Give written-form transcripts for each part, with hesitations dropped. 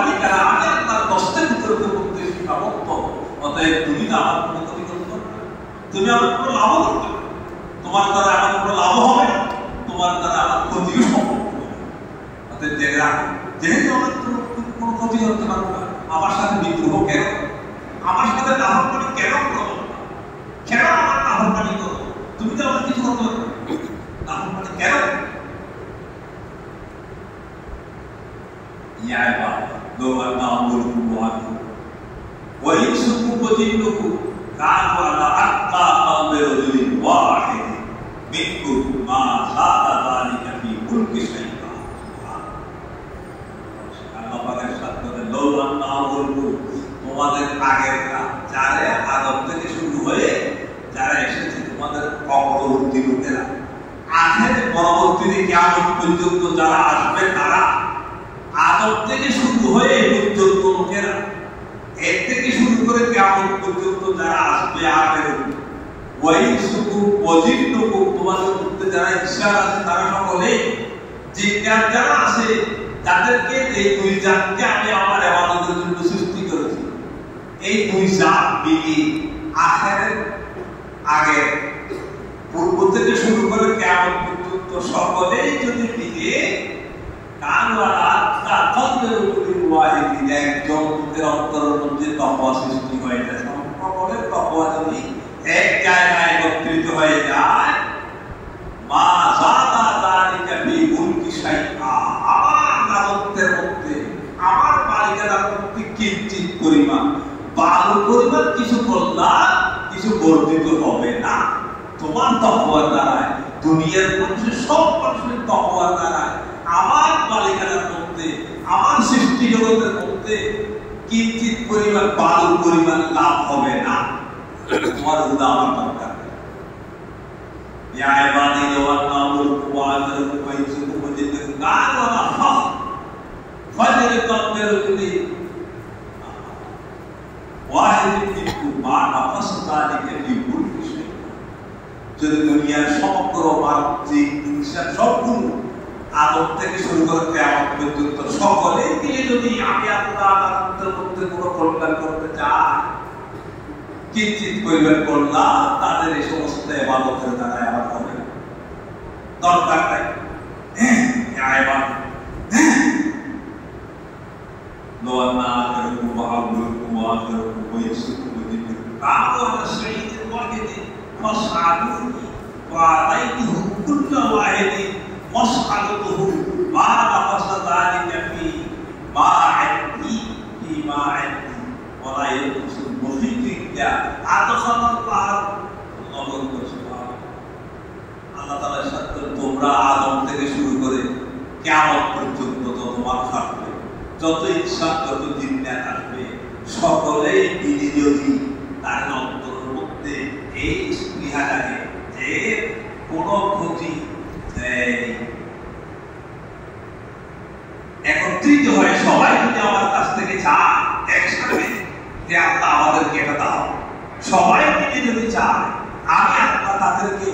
বালিকারা আমি আপনার কষ্টের ভিতরে করতে শিখাবত্ত, অতএব তুমি না আমার কোনো ক্ষতি করতে পারবে, তুমি আমার কোনো লাভ করবে, তোমার দ্বারা আমার কোনো লাভ হবে না, তোমার দ্বারা আমার ক্ষতিও সম্ভব হবে না। অতএব জেনে রাখো, যেহেতু আমার কোনো ক্ষতি করতে পারবো না, আমার সাথে বিদ্রোহ কেন, আমার সাথে নাফরমানি কেন করো, কেন আমার নাফরমানি করো, তুমি তো আমার কিছু করতে পারবে নাফরমানি কেন? ইয়া বাবা লোমান নামুল কুওয়াতু ওয়া ইনসুকু বজিন্নুকু কানু আলা আত্তা কাওমের রাজুলিন ওয়াহিদ মিনকুম মা সাদা যালিকা ফি মুলকি শাইতান। আল্লাহ পাকের সাথে লোমান নামুল তোমাদের আগেররা যারা আদম থেকে শুরু হয়ে যারা এসেছে তোমাদের পরবর্তী লোকেরা, আখেরে পরবর্তী কিয়ামত পর্যন্ত যারা আসবে তারা আদম থেকে শুরু হয়ে পর্যন্ত লোকেরা, এর থেকে শুরু করে কিয়ামত পর্যন্ত যারা আসবে আখেরে ওই শুধু অজিন্নকু তোমাদের মধ্যে যারা ঈশ্বর আছে তারা সকলেই জিজ্ঞাসা যারা আছে যাদেরকে এই দুই জাতকে আমি আমার ইবাদতের জন্য সৃষ্টি করেছি, এই দুই জাত মিলিয়ে আখেরের আগে পূর্ব থেকে শুরু করে কিয়ামত পর্যন্ত সকলেই যদি মিলে একজনের অন্তরের মধ্যে তকওয়া সৃষ্টি হয়ে যায়, সকলের তকওয়া যদি এক জায়গায় একত্রিত হয়ে যায়, মা যাদা যালিকা ফি মুলকি শাইআ আমার রাজত্বের মধ্যে আমার মালিকানার মধ্যে কিঞ্চিত পরিমাণ বালু পরিমাণ কিছু কল্যাণ কিছু বর্ধিত হবে না। তোমার তকওয়ার দ্বারায় দুনিয়ার মানুষের সব মানুষের তকওয়ার দ্বারায় আমার মালিকানার মধ্যে আমার সৃষ্টি জগতের মধ্যে কিঞ্চিত পরিমাণ বালু পরিমাণ লাভ হবে না। তোমার উদাহরণ দরকার ইয়া ইবাদি ওয়ান নামুল কুওয়াতুল ফাইজুকু মুজিদুল গান ওয়া খাফ ফাজর কামের যদি ওয়াহিদ মিনকু মা নাফাস যালিকা ফি মুলকি শাইআ। যদি দুনিয়ার সমগ্র বাহ্যিক ইনসান সবগুলো আদম থেকে শুরু করে কিয়ামত পর্যন্ত সকলে মিলে যদি আমি আল্লাহ তাআলার মধ্যে কোনো কল্যাণ করতে চাই, কিঞ্চিত পরিমাণ কল্যাণ তাদের এই সমস্ত ইবাদতের দ্বারা আমার হবে দরকার নাই। مسعدته ما نقص ذلك في ما عندي فيما عندي ولا ينقص المحيط إلا أدخل الله আল্লাহ তাআলার সাথে তোমরা আদম থেকে শুরু করে কিয়ামত পর্যন্ত যত মানুষ আসবে, যত ইনসান যত জিন্নাত আসবে, সকলেই মিলে যদি তার অন্তরের মধ্যে এই স্পৃহা থাকে যে কোনো ক্ষতি একত্রিত হয়ে সবাই যদি আমার কাছ থেকে চায় একসাথে যে আল্লাহ আমাদেরকে এটা দাও, সবাই মিলে যদি চায় আমি আল্লাহ তাদেরকে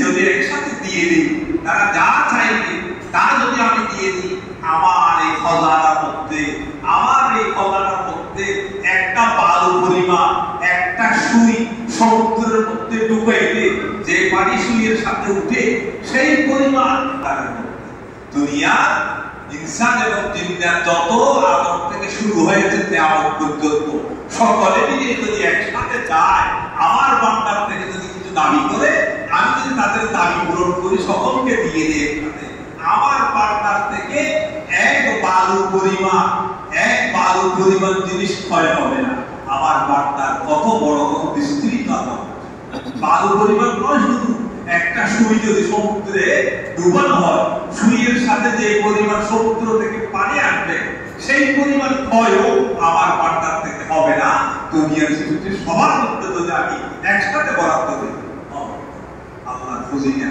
যদি একসাথে দিয়ে দিই, তারা যা চাইবে তা যদি আমি দিয়ে দিই, আমার এই খজানার মধ্যে একটা বালু পরিমাণ একটা সুই সমুদ্রের মধ্যে ডুবাইলে যে পানি সুইয়ের সাথে উঠে সেই পরিমাণ দুনিয়ার ইনসান এবং জিন্নাত যত আদম থেকে শুরু হয়েছে কিয়ামত পর্যন্ত সকলে মিলে যদি একসাথে চায় আমার বান্দার থেকে যদি কিছু দাবি করে, আমি যদি তাদের দাবি পূরণ করি সকলকে দিয়ে দিই, আমার বান্দার থেকে এক বালু পরিমাণ জিনিস ক্ষয় হবে না। আমার বান্দার কত বড় কত বিস্তৃত বালু পরিমাণ নয়, শুধু একটা সুই যদি সমুদ্রে ডুবানো হয়, সুইয়ের সাথে যে পরিমাণ সমুদ্র থেকে পানি আসবে সেই পরিমাণ ক্ষয়ও আমার বান্দার থেকে হবে না। দুনিয়ার সৃষ্টির সবার মধ্যে যদি আমি একসাথে বরাদ্দ দিই, আল্লাহ খুশি না।